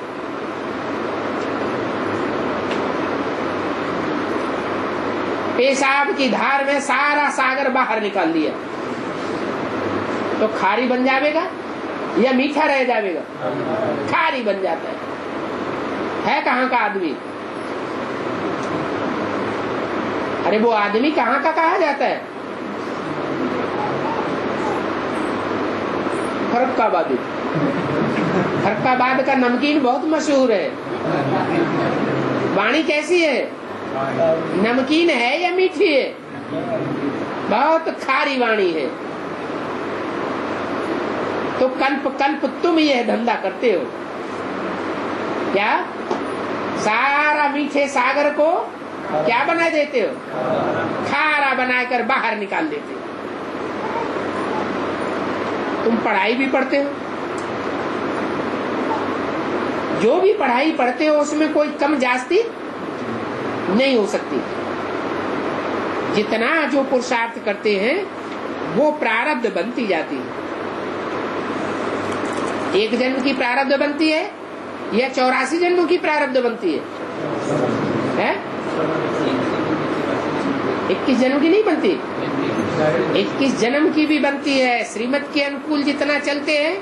पेशाब की धार में सारा सागर बाहर निकाल दिया तो खारी बन जाएगा या मीठा रह जाएगा? खारी बन जाता है कहाँ का आदमी? अरे वो आदमी कहाँ का कहा जाता है? फर्रुखाबादी। फर्रुखाबाद का नमकीन बहुत मशहूर है। वाणी कैसी है? नमकीन है या मीठी है? बहुत खारी वाणी है। तो कल्प कल्प तुम यह धंधा करते हो क्या? सारा मीठे सागर को क्या बना देते हो? खारा बनाकर बाहर निकाल देते हो। तुम पढ़ाई भी पढ़ते हो, जो भी पढ़ाई पढ़ते हो उसमें कोई कम जास्ती नहीं हो सकती। जितना जो पुरुषार्थ करते हैं वो प्रारब्ध बनती जाती है। एक जन्म की प्रारब्ध बनती है या 84 जन्मों की प्रारब्ध बनती है? 21 जन्म की नहीं बनती, 21 जन्म की भी बनती है। श्रीमत के अनुकूल जितना चलते हैं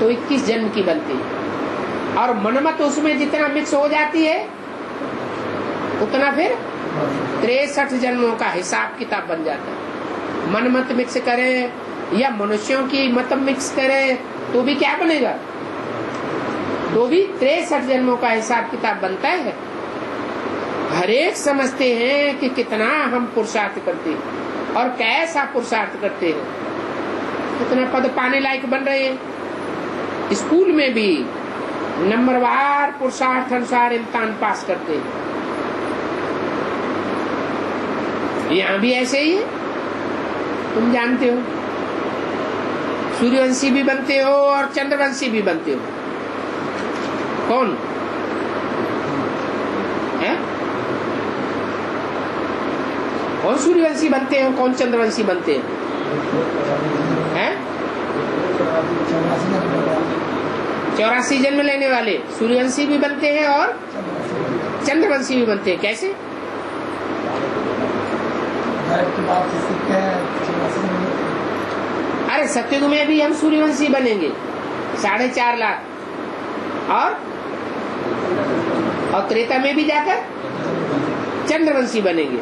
तो 21 जन्म की बनती है, और मनमत उसमें जितना मिक्स हो जाती है उतना फिर 63 जन्मों का हिसाब किताब बन जाता है। मनमत मिक्स करें या मनुष्यों की मत मिक्स करें तो भी क्या बनेगा? तो भी 63 जन्मों का हिसाब किताब बनता है। हर एक समझते हैं कि कितना हम पुरुषार्थ करते हैं और कैसा पुरुषार्थ करते हैं, कितना पद पाने लायक बन रहे हैं। स्कूल में भी नंबरवार पुरुषार्थ अनुसार इम्तिहान पास करते हैं। यहाँ भी ऐसे ही है, तुम जानते हो। सूर्यवंशी भी बनते हो और चंद्रवंशी भी बनते हो। कौन है? कौन सूर्यवंशी बनते हो, कौन चंद्रवंशी बनते हैं? 84 जन्म लेने वाले सूर्यवंशी भी बनते हैं और चंद्रवंशी भी बनते हैं। कैसे? अरे सतयुग में भी हम सूर्यवंशी बनेंगे 4.5 लाख, और त्रेता में भी जाकर चंद्रवंशी बनेंगे।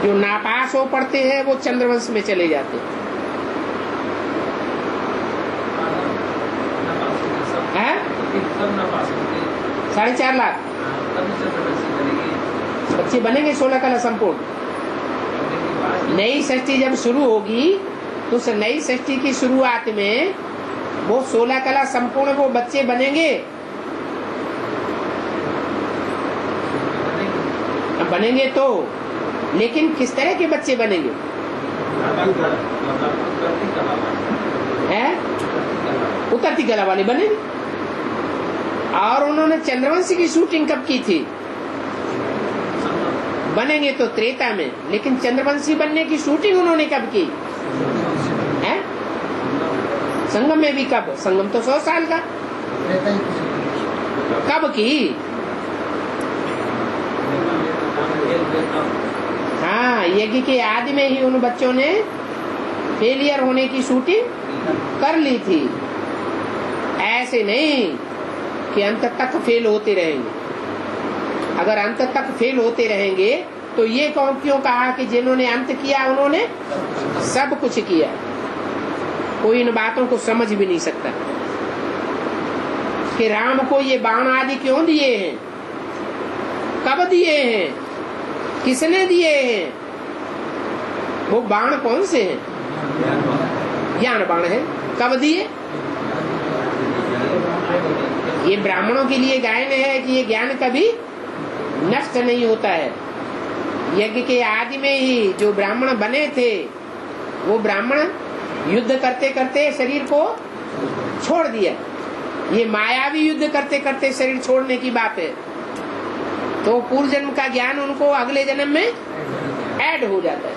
जो नापास हो पढ़ते हैं वो चंद्रवंश में चले जाते हैं। 4.5 लाख बच्चे बनेंगे 16 कला संपूर्ण। नई सृष्टि जब शुरू होगी तो उस नई सृष्टि की शुरुआत में वो 16 कला संपूर्ण वो बच्चे बनेंगे। बनेंगे तो, लेकिन किस तरह के बच्चे बनेंगे? हैं? उतरती कला वाले बनेंगे। और उन्होंने चंद्रवंशी की शूटिंग कब की थी? बनेंगे तो त्रेता में, लेकिन चंद्रवंशी बनने की शूटिंग उन्होंने कब की है? संगम में भी कब? संगम तो 100 साल का। कब की? हाँ, यज्ञ के आदि में ही उन बच्चों ने फेलियर होने की शूटिंग कर ली थी। ऐसे नहीं कि अंत तक फेल होते रहेंगे। अगर अंत तक फेल होते रहेंगे तो ये क्यों कहा कि जिन्होंने अंत किया उन्होंने सब कुछ किया? कोई इन बातों को समझ भी नहीं सकता कि राम को ये बाण आदि क्यों दिए हैं, कब दिए हैं, किसने दिए हैं। वो बाण कौन से हैं? ज्ञान बाण है। कब दिए? ये ब्राह्मणों के लिए गायन है कि ये ज्ञान कभी नष्ट नहीं होता है। यज्ञ के आदि में ही जो ब्राह्मण बने थे वो ब्राह्मण युद्ध करते करते शरीर को छोड़ दिया। ये मायावी युद्ध करते करते शरीर छोड़ने की बात है, तो पूर्व जन्म का ज्ञान उनको अगले जन्म में ऐड हो जाता है।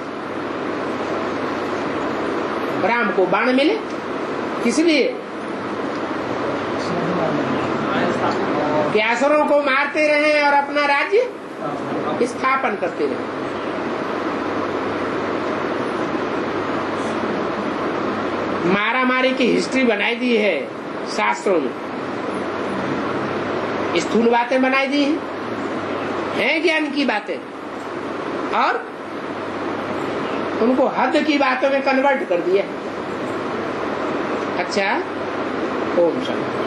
राम को बाण मिले किस लिए? कि असुरों को मारते रहे और अपना राज्य स्थापन करते रहे। मारा मारी की हिस्ट्री बनाई दी है शास्त्रों में, स्थूल बातें बनाई दी हैं ज्ञान की बातें, और उनको हद की बातों में कन्वर्ट कर दिया। अच्छा, ओम शांति।